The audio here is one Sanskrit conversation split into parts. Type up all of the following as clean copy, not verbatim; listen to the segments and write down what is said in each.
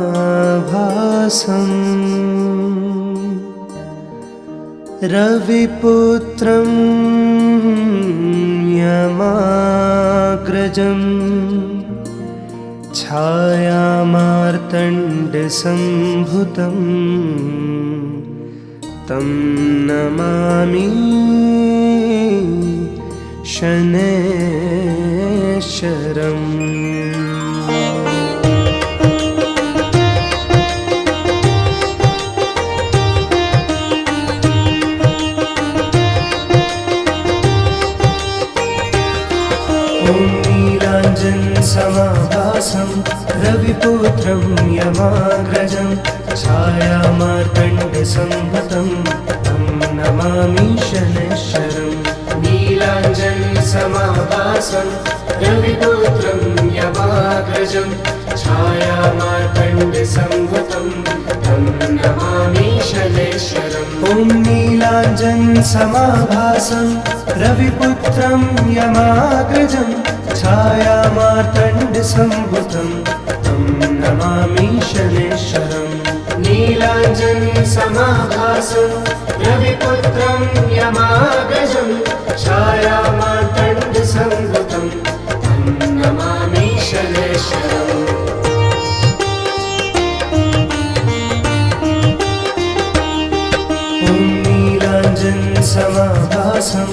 समाभासम् रविपुत्रं यमाग्रजं छायामार्तण्डसम्भुतं तं नमामि शनैश्चरम्। नीलाञ्जनसमाभासं रविपुत्रं यमाग्रजं छायामार्तण्डसम्भुतं तं नमामि शनैश्चरम्। नीलाञ्जनसमाभासं रविपुत्रं यमाग्रजं छायामार्तण्डसम्भुतं तं नमामि शनैश्चरम्। ॐ नीलाञ्जनसमाभासं रविपुत्रं यमाग्रजं छायामार्तण्डसम्भुतं तं नमामि शनैश्चरम्। नीलाञ्जनसमाभासं रविपुत्रं यमाग्रजं छायामार्तण्डसम्भुतं तं नमामि शनैश्चरम्। ॐ नीलाञ्जनसमाभासं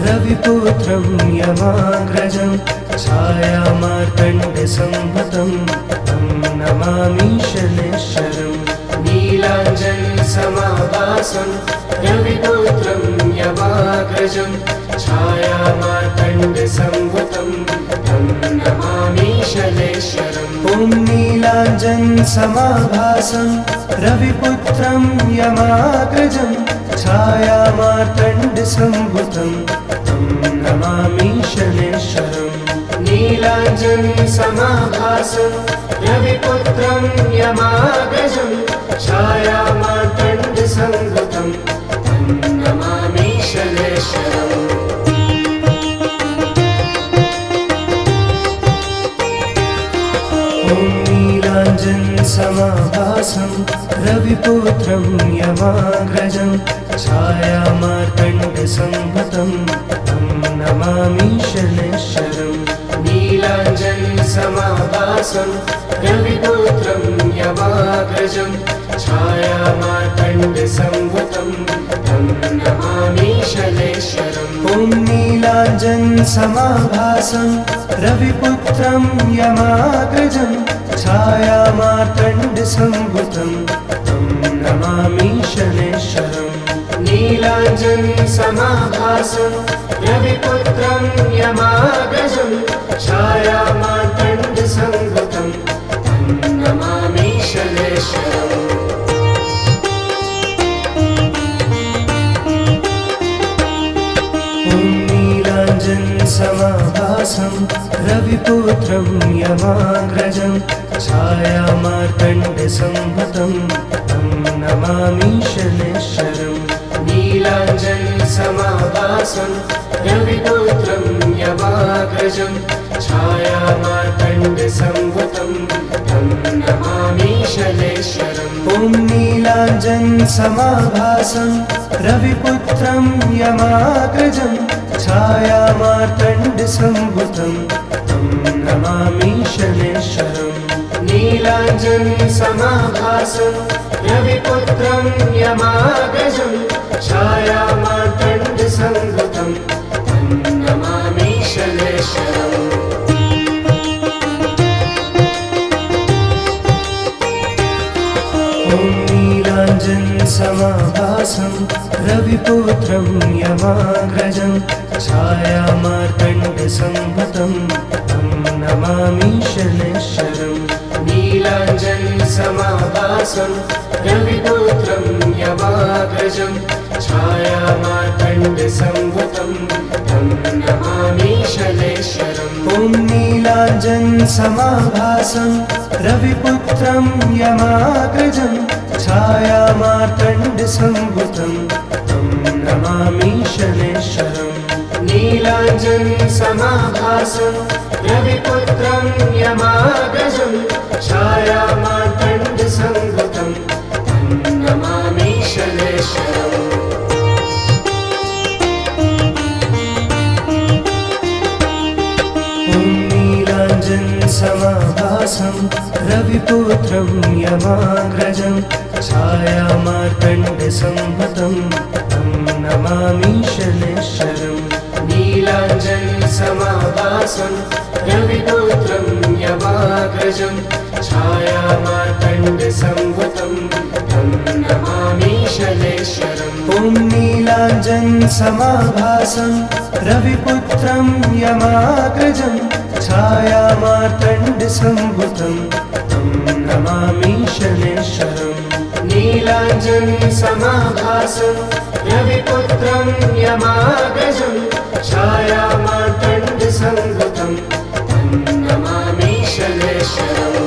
रविपुत्रं यमाग्रजं छायामार्तण्डसम्भुतं तं नमामि शनैश्चरम्। नीलाञ्जनसमाभासं रविपुत्रं यमाग्रजं छायामार्तण्डसम्भुतं तं नमामि शनैश्चरम्। ॐ नीलाञ्जनसमाभासं रविपुत्रं यमाग्रजं छायामार्तण्डसम्भुतं तं नमामि शनैश्चरम्। नीलाञ्जनसमाभासं रविपुत्रं यमाग्रजं छायामार्तण्डसम्भुतं तं नमामि शनैश्चरम्। ॐ नीलाञ्जनसमाभासं रविपुत्रं यमाग्रजं छायामार्तण्डसम्भुतं तं नमामि शनैश्चरम्। नीलाञ्जनसमाभासं रविपुत्रं यमाग्रजं छायामार्तण्डसम्भुतं तं नमामि शनैश्चरम्। ॐ नीलाञ्जनसमाभासं रविपुत्रं यमाग्रजं छायामार्तण्डसम्भुतं तं नमामि शनैश्चरम्। नीलाञ्जनसमाभासं रविपुत्रं यमाग्रजं छायामार्तण्डसम्भुतं तं नमामि शनैश्चरम्। ॐ नीलाञ्जनसमाभासं रविपुत्रं यमाग्रजं छायामार्तण्डसम्भुतं तं नमामि शनैश्चरम्। नीलाञ्जनसमाभासं रविपुत्रं यमाग्रजं छायामार्तण्डसम्भुतं तं नमामि शनैश्चरम्। ॐ नीलाञ्जनसमाभासं रविपुत्रं यमाग्रजं छायामार्तण्डसम्भुतं तं नमामि शनैश्चरम्। नीलाञ्जनसमाभासं रविपुत्रं यमाग्रजं छायामार्तण्डसम्भुतं तं नमामि शनैश्चरम्। ॐ नीलाञ्जनसमाभासं रविपुत्रं यमाग्रजं छायामार्तण्डसम्भुतं तं नमामि शनैश्चरम्। नीलाञ्जनसमाभासं रविपुत्रं यमाग्रजं छायामार्तण्डसम्भुतं तं नमामि शनैश्चरम्। ॐ नीलाञ्जनसमाभासं रविपुत्रं यमाग्रजं छायामार्तण्डसम्भुतं तं नमामि शनैश्चरम्। नीलाञ्जनसमाभासं रविपुत्रं छायामार्तण्डसंभूतं तं नमामि शनैश्वरम्। ॐ नीलाञ्जनसमाभासं रविपुत्रं यमाग्रजं छायामार्तण्डसंभूतं तं नमामि शनैश्वरम्। नीलाञ्जनसमाभासं रविपुत्रं यमाग्रजं छायामार्तण्डसंभूतं तं नमामि शनैश्वरम्। ॐ नीलाञ्जनसमाभासं रविपुत्रं यमाग्रजं छायामार्तण्डसंभूतं तं नमामि शनैश्वरम्। नीलाञ्जनसमाभासं रविपुत्रं यमाग्रजं छायामार्तण्डसंभूतं तं नमामि शनैश्वरम्।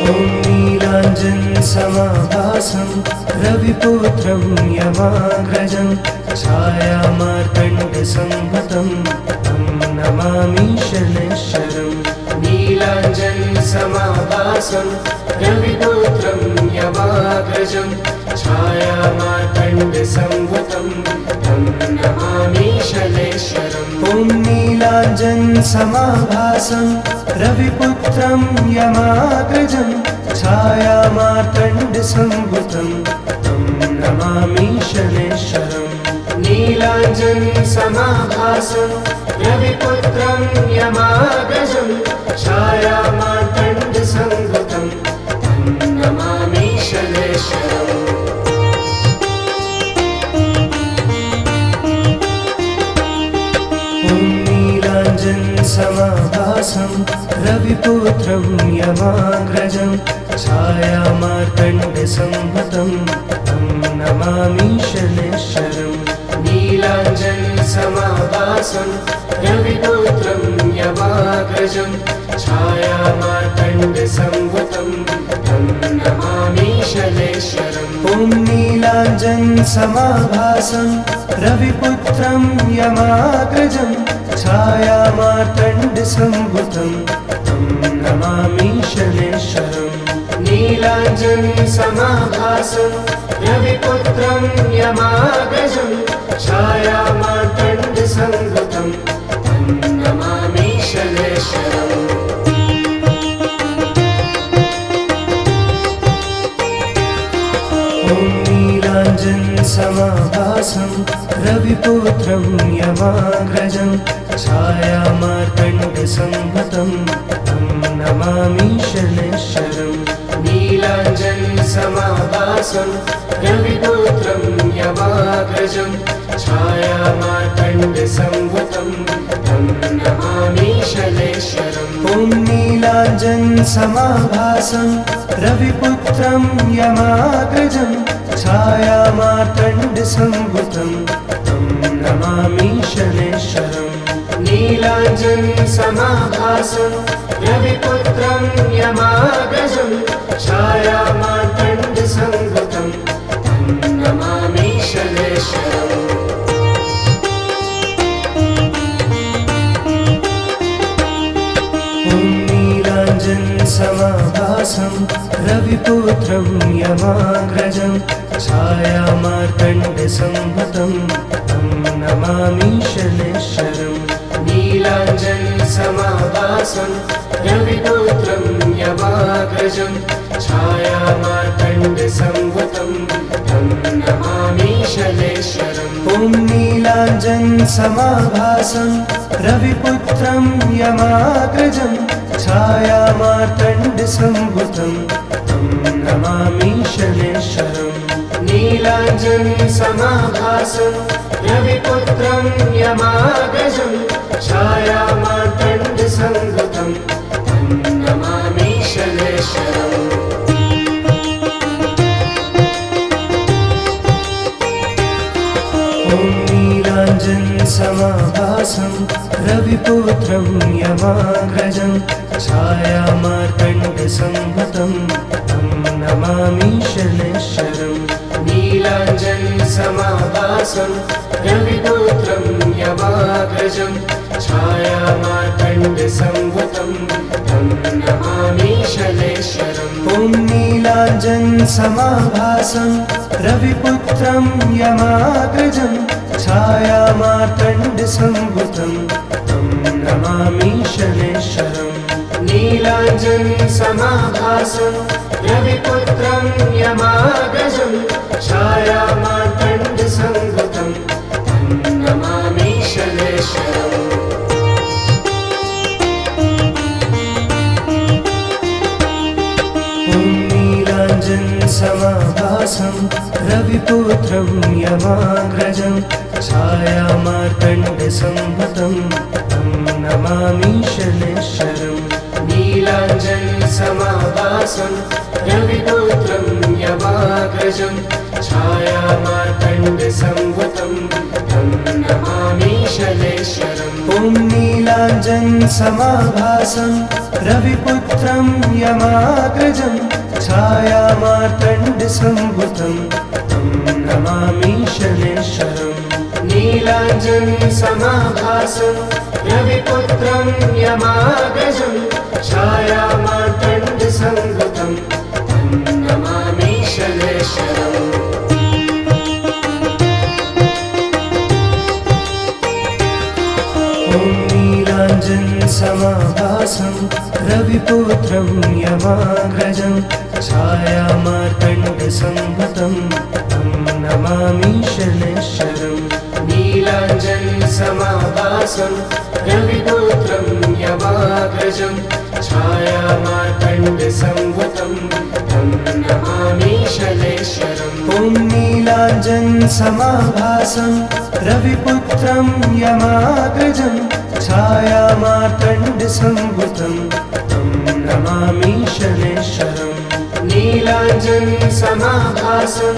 ॐ नीलाञ्जनसमाभासं रविपुत्रं यमाग्रजं छायामार्तण्डसंभूतं तं नमामि शनैश्वरम्। नीलाञ्जनसमाभासं रविपुत्रं यमाग्रजं छायामार्तण्डसंभूतं तं नमामि शनैश्वरम्। ॐ नीलाञ्जनसमाभासं रविपुत्रं यमाग्रजं छायामार्तण्डसंभूतं तं नमामि शनैश्वरम्। नीलाञ्जनसमाभासं रविपुत्रं यमाग्रजं छायामार्तण्डसंभूतं तं नमामि शनैश्वरम्। ॐ नीलाञ्जनसमाभासं रविपुत्रं यमाग्रजं छायामार्तण्डसंभूतं तं नमामि शनैश्वरम्। नीलाञ्जनसमाभासं रविपुत्रं यमाग्रजं छायामार्तण्डसंभूतं तं नमामि शनैश्वरम्। ॐ नीलाञ्जनसमाभासं रविपुत्रं यमाग्रजं छायामार्तण्डसंभूतं तं नमामि शनैश्वरम्। नीलाञ्जनसमाभासं रविपुत्रं यमाग्रजं छायामार्तण्डसंभूतं तं नमामि शनैश्वरम्। ॐ नीलाञ्जनसमाभासं रविपुत्रं यमाग्रजं छायामार्तण्डसंभूतं तं नमामि शनैश्वरम्। नीलाञ्जनसमाभासं रविपुत्रं यमाग्रजं छायामार्तण्डसंभूतं तं नमामि शनैश्वरम्। ॐ नीलाञ्जनसमाभासं रविपुत्रं यमाग्रजं छायामार्तण्डसंभूतं तं नमामि शनैश्वरम्। नीलाञ्जनसमाभासं रविपुत्रं यमाग्रजं छायामार्तण्डसंभूतं तं नमामि शनैश्वरम्। ॐ नीलाञ्जनसमाभासं रविपुत्रं यमाग्रजं छायामार्तण्डसंभूतं तं नमामि शनैश्वरम्। नीलाञ्जनसमाभासं रविपुत्रं यमाग्रजं छायामार्तण्डसंभूतं तं नमामि शनैश्वरम्। ॐ नीलाञ्जनसमाभासं रविपुत्रं यमाग्रजं छायामार्तण्डसंभूतं तं नमामि शनैश्वरम्। नीलाञ्जनसमाभासं रविपुत्रं यमाग्रजं छायामार्तण्डसंभूतं तं नमामि शनैश्वरम्। ॐ नीलाञ्जनसमाभासं रविपुत्रं यमाग्रजं छायामार्तण्डसंभूतं तं नमामि शनैश्वरम्। नीलाञ्जनसमाभासं रविपुत्रं यमाग्रजं छायामार्तण्डसंभूतं तं नमामि शनैश्वरम्। ॐ नीलाञ्जनसमाभासं रविपुत्रं यमाग्रजं छायामार्तण्डसंभूतं तं नमामि शनैश्वरम्। नीलाञ्जनसमाभासं रविपुत्रं यमाग्रजं छायामार्तण्डसंभूतं तं नमामि शनैश्वरम्। ॐ नीलाञ्जनसमाभासं रविपुत्रं यमाग्रजं छायामार्तण्डसंभूतं तं नमामि शनैश्वरम्। नीलाञ्जनसमाभासं रविपुत्रं यमाग्रजं छायामार्तण्डसंभूतं तं नमामि शनैश्वरम्। ॐ नीलाञ्जनसमाभासं रविपुत्रं यमाग्रजं छायामार्तण्डसंभूतं तं नमामि शनैश्वरम्। नीलाञ्जनसमाभासं रविपुत्रं यमाग्रजं छायामार्तण्डसंभूतं तं नमामि शनैश्वरम्। ॐ नीलाञ्जनसमाभासं रविपुत्रं यमाग्रजं छायामार्तण्डसंभूतं तं नमामि शनैश्वरम्। नीलाञ्जनसमाभासं रविपुत्रं यमाग्रजं छायामार्तण्डसंभूतं तं नमामि शनैश्वरम्। ॐ नीलाञ्जनसमाभासं रविपुत्रं यमाग्रजं छायामार्तण्डसंभूतं तं नमामि शनैश्वरम्। नीलाञ्जनसमाभासं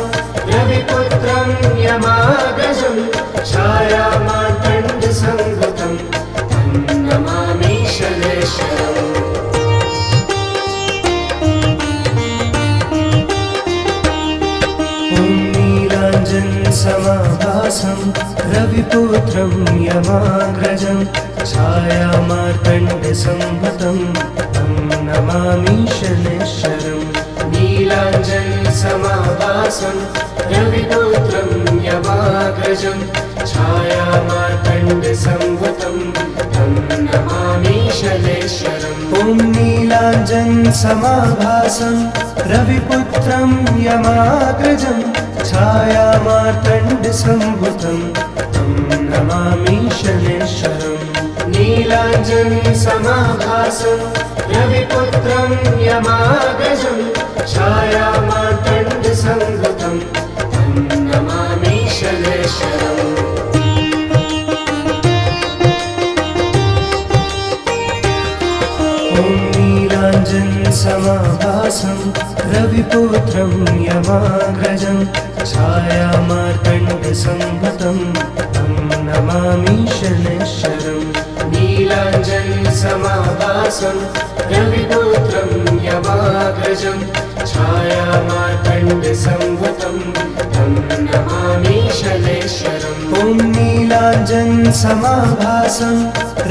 रविपुत्रं यमाग्रजं छायामार्तण्डसंभूतं तं नमामि शनैश्वरम्। ॐ नीलाञ्जनसमाभासं रविपुत्रं यमाग्रजं छायामार्तण्डसंभूतं तं नमामि शनैश्वरम्। नीलाञ्जनसमाभासं रविपुत्रं यमाग्रजं छायामार्तण्डसंभूतं तं नमामि शनैश्वरम्। ॐ नीलाञ्जनसमाभासं रविपुत्रं यमाग्रजं छायामार्तण्डसंभूतं तं नमामि शनैश्वरम्। नीलाञ्जनसमाभासं रविपुत्रं यमाग्रजं छायामार्तण्डसंभूतं तं नमामि शनैश्वरम्। ॐ नीलाञ्जनसमाभासं रविपुत्रं यमाग्रजं छायामार्तण्डसंभूतं तं नमामि शनैश्वरम्। नीलाञ्जनसमाभासं रविपुत्रं यमाग्रजं छायामार्तण्डसंभूतं तं नमामि शनैश्वरम्। ॐ नीलाञ्जनसमाभासं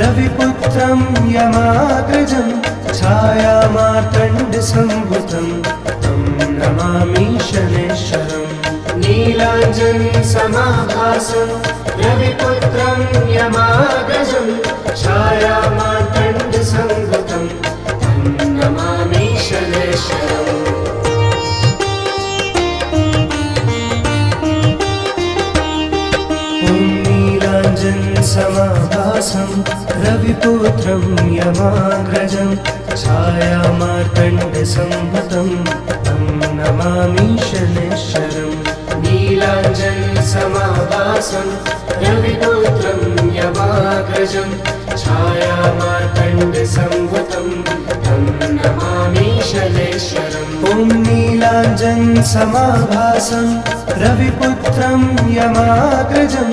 रविपुत्रं यमाग्रजं छायामार्तण्डसंभूतं तं नमामि शनैश्वरम्। नीलाञ्जनसमाभासं रविपुत्रं यमाग्रजं छायामार्तण्डसंभूतं तं नमामि शनैश्वरम्। ॐ नीलाञ्जनसमाभासं रविपुत्रं यमाग्रजं छायामार्तण्डसंभूतं तं नमामि शनैश्वरम्। नीलाञ्जनसमाभासं रविपुत्रं यमाग्रजं छायामार्तण्डसंभूतं तं नमामि शनैश्वरम्। ॐ नीलाञ्जनसमाभासं रविपुत्रं यमाग्रजं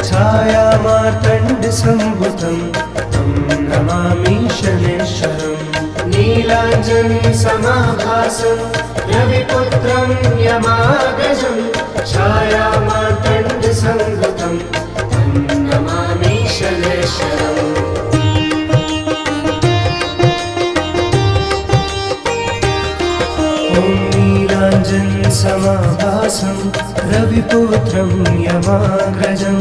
छायामार्तण्डसंभूतं तं नमामि शनैश्वरम्। नीलाञ्जनसमाभासं रविपुत्रं यमाग्रजं छायामार्तण्डसंभूतं तं नमामि शनैश्वरम्। रविपुत्रं यमाग्रजं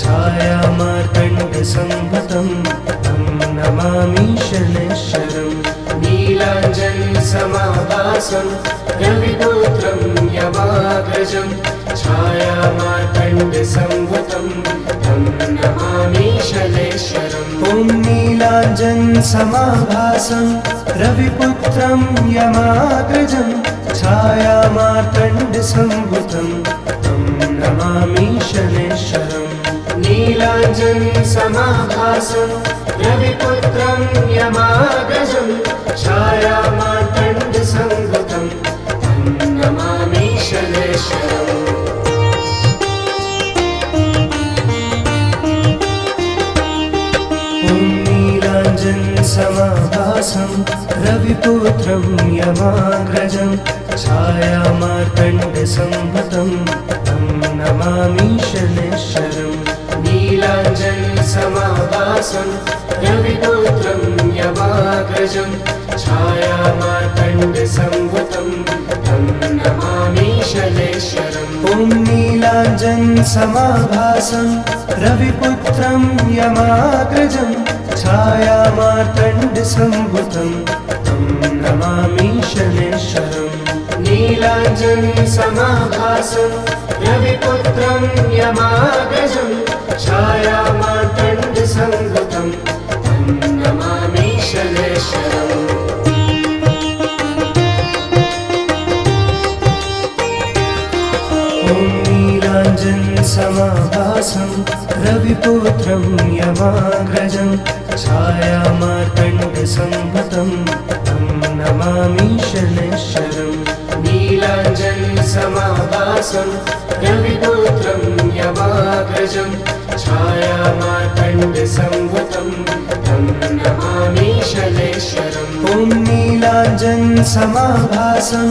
छायामार्तण्डसम्भुतं तं नमामि शनैश्वरम् नीलाञ्जनसमाभासं रविपुत्रं यमाग्रजं छायामार्तण्डसम्भुतं तं नमामि शनैश्वरम् ॐ नीलाञ्जनसमाभासं रविपुत्रं यमाग्रजं छायामार्तण्डसम्भुतं तं नमामि शनैश्वरम् नीलाञ्जनसमाभासं रविपुत्रं यमाग्रजं छायामार्तण्डसम्भुतं तं नमामि शनैश्वरम् ॐ नीलाञ्जनसमाभासं रविपुत्रं यमाग्रजं छायामार्तण्डसम्भुतं तं नमामि शनैश्वरम् नीलाञ्जनसमाभासं रविपुत्रं यमाग्रजं छायामार्तण्डसम्भुतं तं नमामि शनैश्वरम् ॐ नीलाञ्जनसमाभासं रविपुत्रं यमाग्रजं छायामार्तण्डसम्भुतं तं नमामि शनैश्वरम् नीलाञ्जनसमाभासं रविपुत्रं यमाग्रजं छायामार्तण्डसम्भुतं तं नमामि शनैश्वरम् ॐ नीलाञ्जनसमाभासं रविपुत्रं यमाग्रजं छायामार्तण्डसम्भुतं तं नमामि शनैश्वरम् नीलाञ्जनसमाभासं रविपुत्रं यमाग्रजं छायामार्तण्डसम्भुतं तं नमामि शनैश्वरम् ॐ नीलाञ्जनसमाभासं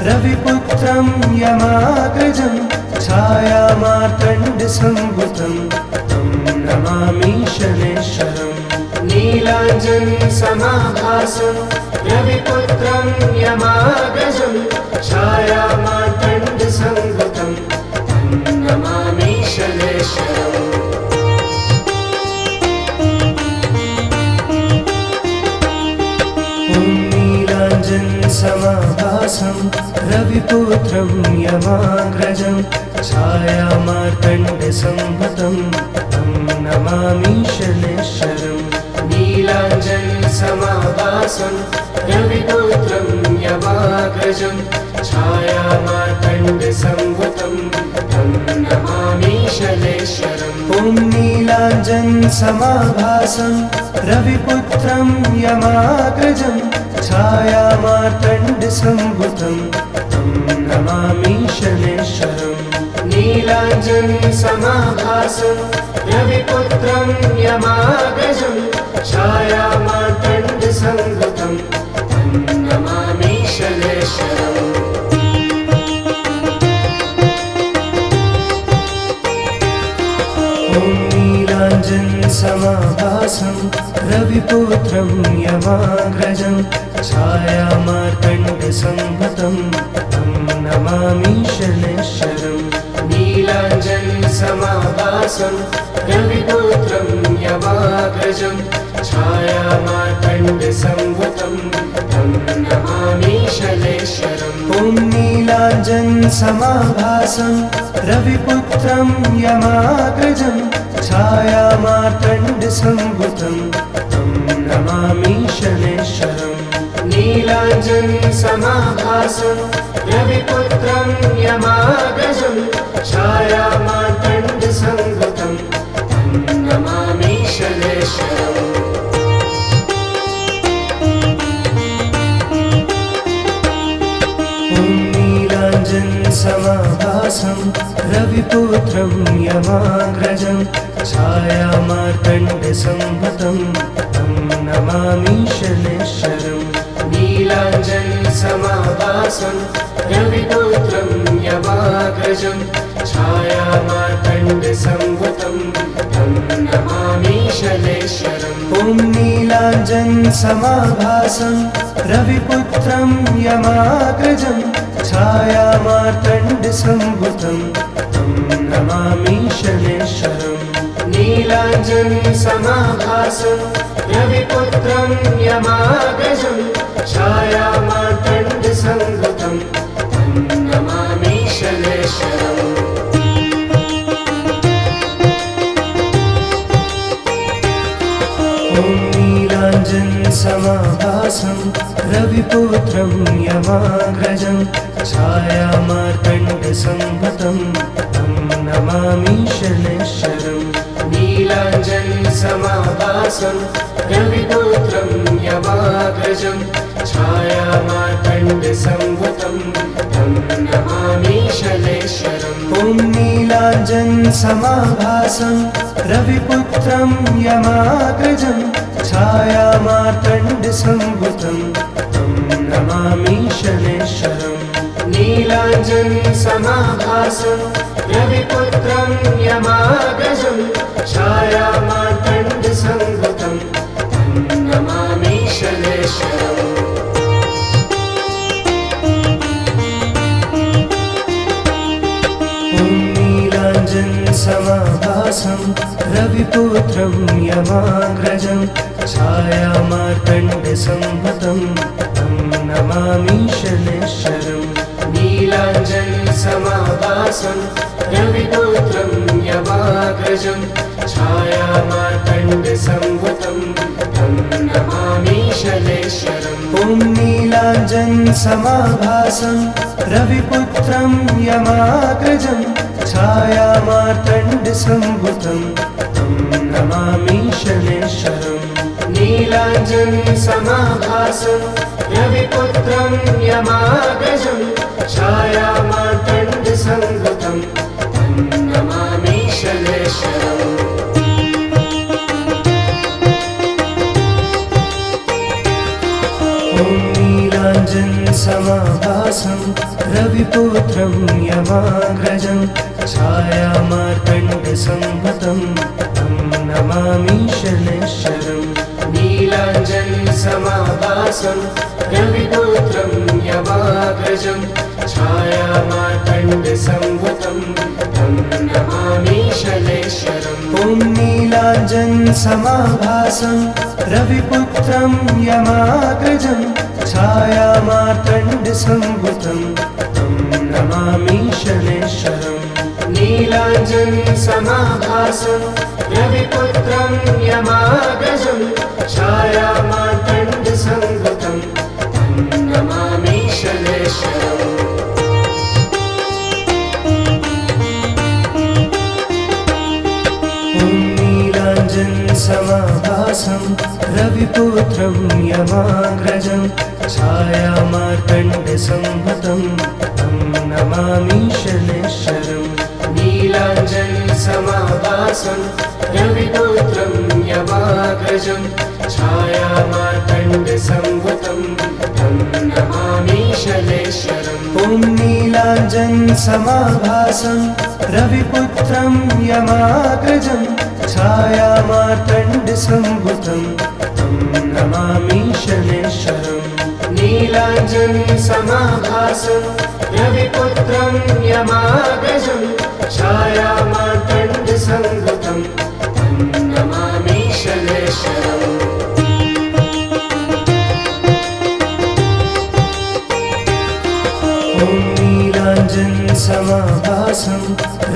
रविपुत्रं यमाग्रजं छायामार्तण्डसम्भुतं तं नमामि शनैश्वरम् नीलाञ्जनसमाभासं रविपुत्रं यमाग्रजं छायामार्तण्डसम्भुतं तं नमामि शनैश्वरम् ॐ नीलाञ्जनसमाभासं रविपुत्रं यमाग्रजं छायामार्तण्डसम्भुतं तं नमामि शनैश्वरम् नीलाञ्जनसमाभासं रविपुत्रं यमाग्रजं छायामार्तण्डसम्भुतं तं नमामि शनैश्वरम् ॐ नीलाञ्जनसमाभासं रविपुत्रं यमाग्रजं छायामार्तण्डसम्भुतं तं नमामि शनैश्वरम् नीलाञ्जनसमाभासं रविपुत्रं यमाग्रजं छायामार्तण्डसम्भुतं तं नमामि शनैश्वरम् ॐ नीलाञ्जनसमाभासं रविपुत्रं यमाग्रजं छायामार्तण्डसम्भुतं तं नमामि शनैश्वरम् नीलाञ्जनसमाभासं रविपुत्रं यमाग्रजं छायामार्तण्डसम्भुतं तं नमामि शनैश्वरम् ॐ नीलाञ्जनसमाभासं रविपुत्रं यमाग्रजं छायामार्तण्डसम्भुतं तं नमामि शनैश्वरम् नीलाञ्जनसमाभासं रविपुत्रं यमाग्रजं छायामार्तण्डसम्भुतं तं नमामि शनैश्वरम् ॐ नीलाञ्जनसमाभासं रविपुत्रं यमाग्रजं छायामार्तण्डसम्भुतं तं नमामि शनैश्वरम् नीलाञ्जनसमाभासं रविपुत्रं यमाग्रजं छायामार्तण्डसम्भुतं तं नमामि शनैश्वरम् ॐ नीलाञ्जनसमाभासं रविपुत्रं यमाग्रजं छायामार्तण्डसम्भुतं तं नमामि शनैश्वरम् नीलाञ्जनसमाभासं रविपुत्रं यमाग्रजं छायामार्तण्डसंभूतं तं नमामि शनैश्वरम् ॐ नीलाञ्जनसमाभासं रविपुत्रं यमाग्रजं छायामार्तण्डसंभूतं तं नमामि शनैश्वरम् नीलाञ्जनसमाभासं रविपुत्रं यमाग्रजं छायामार्तण्डसंभूतं तं नमामि शनैश्वरम् ॐ नीलाञ्जनसमाभासं रविपुत्रं यमाग्रजं छायामार्तण्डसंभूतं तं नमामि शनैश्वरम् नीलाञ्जनसमाभासं रविपुत्रं यमाग्रजं छायामार्तण्डसंभूतं तं नमामि शनैश्वरम् ॐ नीलाञ्जनसमाभासं रविपुत्रं यमाग्रजं छायामार्तण्डसंभूतं तं नमामि शनैश्वरम् नीलाञ्जनसमाभासं रविपुत्रं यमाग्रजं छायामार्तण्डसंभूतं तं नमामि शनैश्वरम् ॐ नीलाञ्जनसमाभासं रविपुत्रं यमाग्रजं छायामार्तण्डसंभूतं तं नमामि शनैश्वरम् नीलाञ्जनसमाभासं रविपुत्रं यमाग्रजं छायामार्तण्डसंभूतं तं नमामि शनैश्वरम् ॐ नीलाञ्जनसमाभासं रविपुत्रं यमाग्रजं छायामार्तण्डसंभूतं तं नमामि शनैश्वरम् नीलाञ्जनसमाभासं रविपुत्रं यमाग्रजं छायामार्तण्डसंभूतं तं नमामि शनैश्वरम् ॐ नीलाञ्जनसमाभासं रविपुत्रं यमाग्रजं छायामार्तण्डसंभूतं तं नमामि शनैश्वरम् नीलाञ्जनसमाभासं रविपुत्रं यमाग्रजं छायामार्तण्डसंभूतं तं नमामि शनैश्वरम् ॐ नीलाञ्जनसमाभासं रविपुत्रं यमाग्रजं छायामार्तण्डसंभूतं तं नमामि शनैश्वरम् नीलाञ्जनसमाभासं रविपुत्रं यमाग्रजं छायामार्तण्डसंभूतं तं नमामि शनैश्वरम् ॐ नीलाञ्जनसमाभासं रविपुत्रं यमाग्रजं छायामार्तण्डसंभूतं तं नमामि शनैश्वरम् नीलाञ्जनसमाभासं रविपुत्रं यमाग्रजं छायामार्तण्डसंभूतं तं नमामि शनैश्वरम् ॐ नीलाञ्जनसमाभासं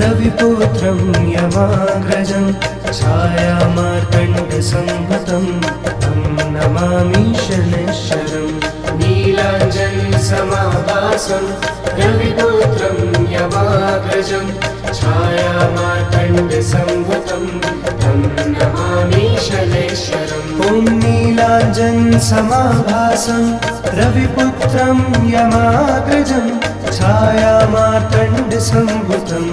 रविपुत्रं यमाग्रजं छायामार्तण्डसंभूतं तं नमामि शनैश्वरम् नीलाञ्जनसमाभासं रविपुत्रं यमाग्रजं छायामार्तण्डसंभूतं तं नमामि शनैश्वरम् ॐ नीलाञ्जनसमाभासं रविपुत्रं यमाग्रजं छायामार्तण्डसंभूतं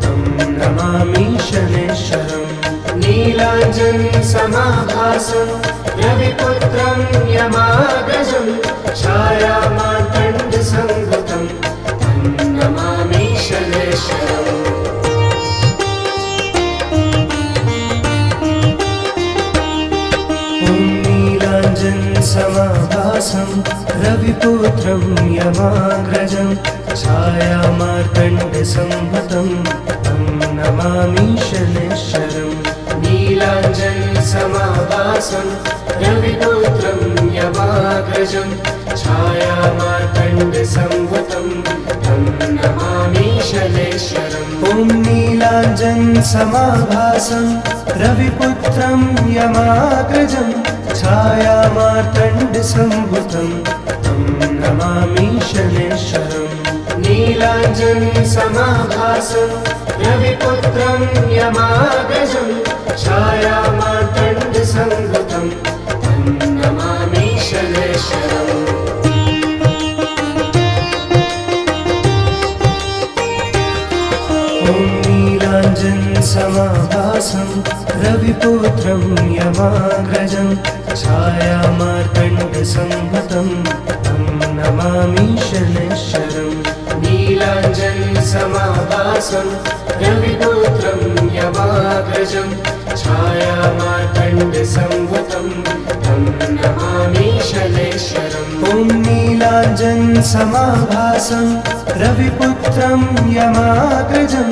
तं नमामि शनैश्वरम् नीलाञ्जनसमाभासं रविपुत्रं यमाग्रजं छायामार्तण्डसंभूतं तं नमामि शनैश्वरम् ॐ नीलाञ्जनसमाभासं रविपुत्रं यमाग्रजं छायामार्तण्डसंभूतं नमामि शनैश्चरम् नीलाञ्जनसमाभासं रविपुत्रं यमाग्रजं छायामार्तण्डसंभूतं तं नमामि शनैश्चरम् ॐ नीलाञ्जनसमाभासं रविपुत्रं यमाग्रजं छायामार्तण्डसंभूतं तं नमामि शनैश्चरम् नीलाञ्जनसमाभासं रविपुत्रं यमाग्रजं छायामार्तण्डसंभूतं तं नमामि शनैश्चरम् ॐ नीलाञ्जनसमाभासं रविपुत्रं यमाग्रजं छायामार्तण्डसंभूतं तं नमामि शनैश्चरम् नीलाञ्जनसमाभासं रविपुत्रं यमाग्रजं छायामार्तण्डसंभूतं तं नमामि शनैश्चरम् ॐ नीलाञ्जनसमाभासं रविपुत्रं यमाग्रजं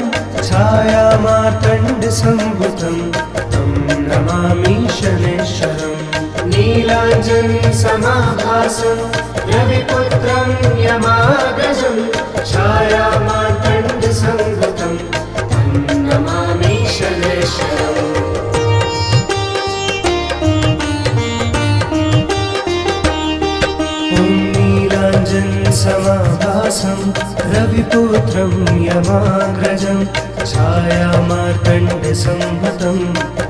छायामार्तण्डसंभूतं तं नमामि शनैश्चरम् नीलाञ्जनसमाभासं रविपुत्रं यमाग्रजं छायामार्तण्डसंभूतं तं नमामि शनैश्चरम् ॐ नीलाञ्जनसमाभासं रविपुत्रं यमाग्रजं छायामार्तण्डसंभूतं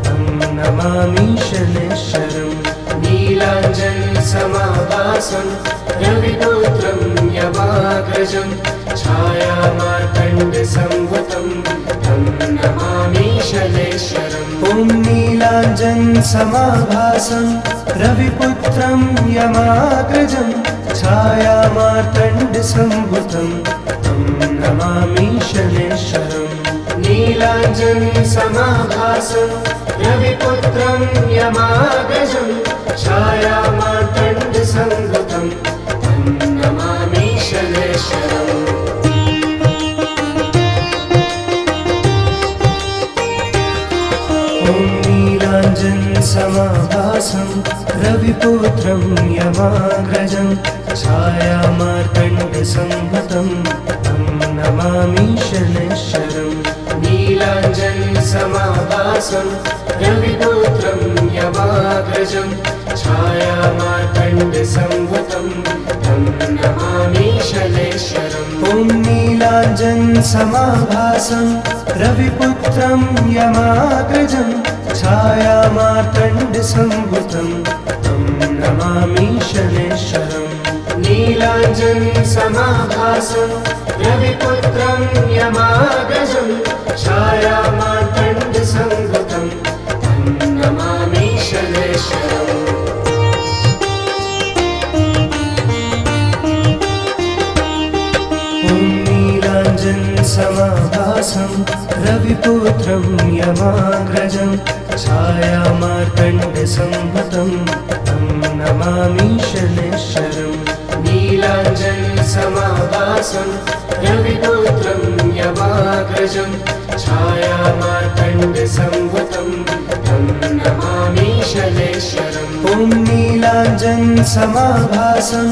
तं नमामि शनैश्चरम् नीलाञ्जनसमाभासं रविपुत्रं यमाग्रजं छायामार्तण्डसंभूतं तं नमामि शनैश्चरम् ॐ नीलाञ्जनसमाभासं रविपुत्रं यमाग्रजं छायामार्तण्डसंभूतं तं नमामि शनैश्चरम् नीलाञ्जनसमाभासं रविपुत्रं यमाग्रजं छायामार्तण्डसंभूतं तं नमामि शनैश्चरम् ॐ नीलाञ्जनसमाभासं रविपुत्रं यमाग्रजं छायामार्तण्डसंभूतं तं नमामि शनैश्चरम् नीलाञ्जनसमाभासं रविपुत्रं यमाग्रजं छायामार्तण्डसंभूतं तं नमामि शनैश्चरम् ॐ नीलाञ्जनसमाभासं रविपुत्रं यमाग्रजं छायामार्तण्डसंभूतं तं नमामि शनैश्चरम् नीलाञ्जनसमाभासं रविपुत्रं यमाग्रजं छायामार्तण्डसंभूतं तं नमामि शनैश्चरम् ॐ नीलाञ्जनसमाभासं रविपुत्रं यमाग्रजं छायामार्तण्डसंभूतं तं नमामि शनैश्चरम् नीलाञ्जनसमाभासं रविपुत्रं यमाग्रजं छायामार्तण्डसंभूतं तं नमामि शनैश्चरम् ॐ नीलाञ्जनसमाभासं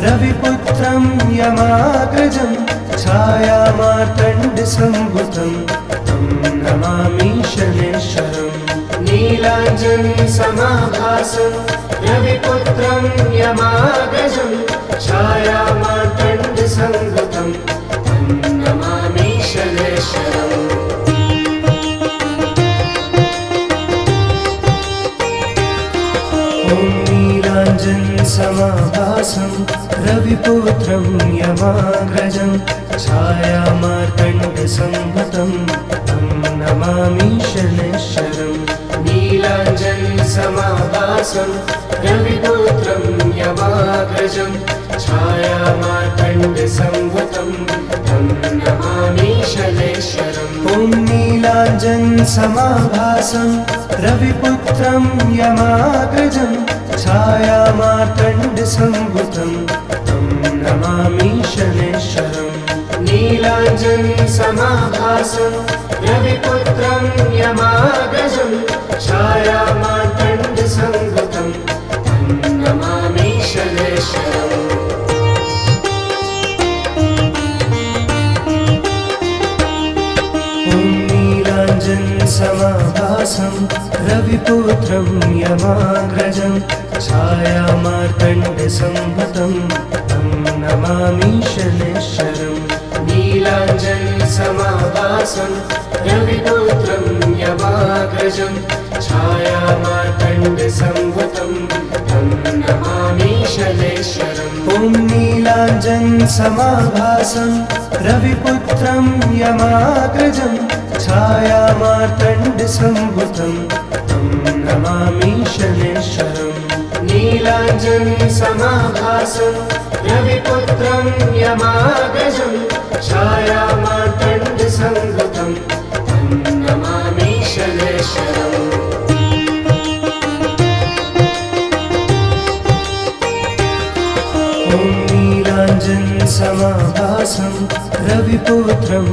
रविपुत्रं यमाग्रजं छायामार्तण्डसंभूतं तं नमामि शनैश्चरम् नीलाञ्जनसमाभासं रविपुत्रं यमाग्रजं छायामार्तण्डसंभूतं तं नमामि शनैश्चरम् ॐ नीलाञ्जनसमाभासं रविपुत्रं यमाग्रजं छायामार्तण्डसंभूतं तं नमामि शनैश्चरम् नीलाञ्जनसमाभासं रविपुत्रं यमाग्रजं छायामार्तण्डसंभूतं तं नमामि शनैश्चरम् ॐ नीलाञ्जनसमाभासं रविपुत्रं यमाग्रजं छायामार्तण्डसंभूतं तं नमामि शनैश्चरम् नीलाञ्जनसमाभासं रविपुत्रं यमाग्रजं छायामार्तण्डसंभूतं तं नमामि शनैश्वरम् ॐ नीलाञ्जनसमाभासं रविपुत्रं यमाग्रजं छायामार्तण्डसंभूतं तं नमामि शनैश्वरम् नीलाञ्जनसमाभासं रविपुत्रं यमाग्रजं छायामार्तण्डसंभूतं तं नमामि शनैश्वरम् ॐ नीलाञ्जनसमाभासं रविपुत्रं यमाग्रजं छायामार्तण्डसंभूतं तं नमामि शनैश्वरम् नीलाञ्जनसमाभासं रविपुत्रं यमाग्रजं छायामार्तण्डसंभूतं तं नमामि शनैश्वरम् ॐ नीलाञ्जनसमाभासं रविपुत्रं